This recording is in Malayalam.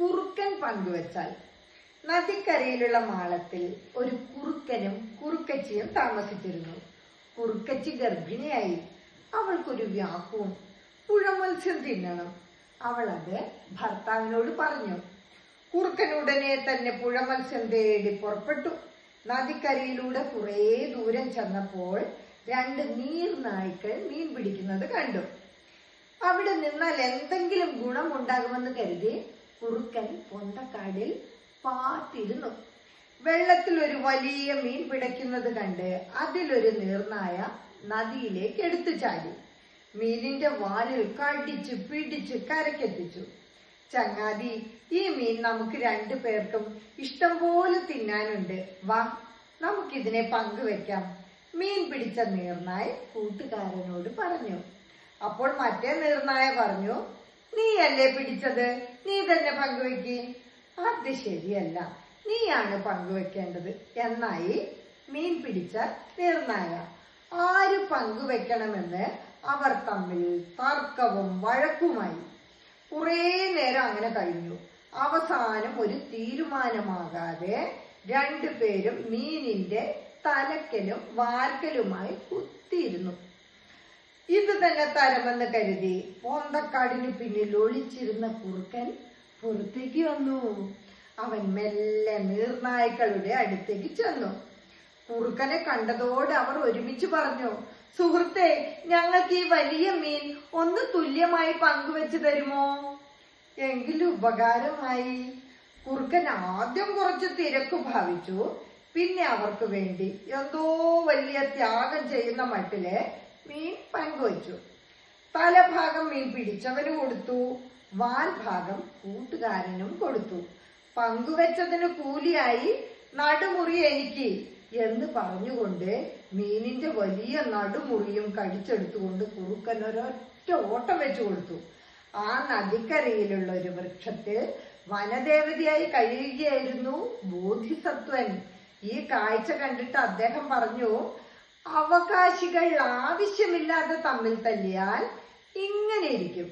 കുറുക്കൻ പങ്കുവച്ചാൽ. നദിക്കരയിലുള്ള മാളത്തിൽ ഒരു കുറുക്കനും കുറുക്കച്ചിയും താമസിച്ചിരുന്നു. കുറുക്കച്ചി ഗർഭിണിയായി. അവൾക്കൊരു വ്യാകുവും പുഴമത്സ്യം തിന്നണം. അവൾ അത് ഭർത്താവിനോട് പറഞ്ഞു. കുറുക്കൻ ഉടനെ തന്നെ പുഴമത്സ്യം തേടി പുറപ്പെട്ടു. നദിക്കരയിലൂടെ കുറേ ദൂരം ചെന്നപ്പോൾ 2 നീർനായ്ക്കൾ മീൻ പിടിക്കുന്നത് കണ്ടു. അവിടെ നിന്നാൽ എന്തെങ്കിലും ഗുണമുണ്ടാകുമെന്ന് കരുതി കുറുക്കൻ പൊന്തക്കാടിൽ പാത്തിരുന്നു. വെള്ളത്തിൽ ഒരു വലിയ മീൻ പിടയ്ക്കുന്നത് കണ്ട് അതിലൊരു നീർനായ നദിയിലേക്ക് എടുത്തു ചാടി. മീനിന്റെ വാലിൽ കടിച്ചു പിടിച്ച് കരക്കെത്തിച്ചു. ചങ്ങാതി, ഈ മീൻ നമുക്ക് 2 പേർക്കും ഇഷ്ടം പോലെ തിന്നാനുണ്ട്. വാ, നമുക്കിതിനെ പങ്കുവെക്കാം. മീൻ പിടിച്ച നീർനായ കൂട്ടുകാരനോട് പറഞ്ഞു. അപ്പോൾ മറ്റേ നീർനായ പറഞ്ഞു, നീയല്ലേ പിടിച്ചത്, നീ തന്നെ പങ്കുവെക്ക്. അത് ശരിയല്ല, നീയാണ് പങ്കുവെക്കേണ്ടത് എന്നായി മീൻ പിടിച്ച നീർനായ. ആര് പങ്കുവെക്കണമെന്ന് അവർ തമ്മിൽ തർക്കവും വഴക്കുമായി. കുറേ നേരം അങ്ങനെ കഴിഞ്ഞു. അവസാനം ഒരു തീരുമാനമാകാതെ 2 പേരും മീനിന്റെ തലക്കലും വാർക്കലുമായി കുത്തിയിരുന്നു. ഇത് തന്നെ തരമെന്ന് കരുതി പൊന്തക്കാടിന് പിന്നിൽ ഒളിച്ചിരുന്ന കുറുക്കൻ പുറത്തേക്ക് വന്നു. അവൻ മെല്ലെ നീർനായ്ക്കളുടെ അടുത്തേക്ക് ചെന്നു. കുറുക്കനെ കണ്ടതോടെ അവർ ഒരുമിച്ച് പറഞ്ഞു, സുഹൃത്തെ, ഞങ്ങൾക്ക് ഈ വലിയ മീൻ ഒന്ന് തുല്യമായി പങ്കുവെച്ചു തരുമോ? എങ്കിലും ഉപകാരമായി. കുറുക്കൻ ആദ്യം കുറച്ച് തിരക്ക് ഭാവിച്ചു. പിന്നെ അവർക്ക് വേണ്ടി എന്തോ വലിയ ത്യാഗം ചെയ്യുന്ന മട്ടില് മീൻ പങ്കുവച്ചു. തലഭാഗം മീൻ പിടിച്ചവന് കൊടുത്തു, വാൽ ഭാഗം കൂട്ടുകാരനും കൊടുത്തു. പങ്കുവെച്ചതിന് കൂലിയായി നടുമുറി എനിക്ക് എന്ന് പറഞ്ഞുകൊണ്ട് മീനിന്റെ വലിയ നടുമുറിയും കടിച്ചെടുത്തുകൊണ്ട് കുറുക്കൻ ഒരൊറ്റ ഓട്ടം വെച്ചു കൊടുത്തു. ആ നദിക്കരയിലുള്ള ഒരു വൃക്ഷത്തിൽ വനദേവതയായി കഴിയുകയായിരുന്നു ബോധിസത്വൻ. ഈ കാഴ്ച കണ്ടിട്ട് അദ്ദേഹം പറഞ്ഞു, അവകാശികൾ ആവശ്യമില്ലാതെ തമ്മിൽ തല്ലിയാൽ ഇങ്ങനെ ഇരിക്കും.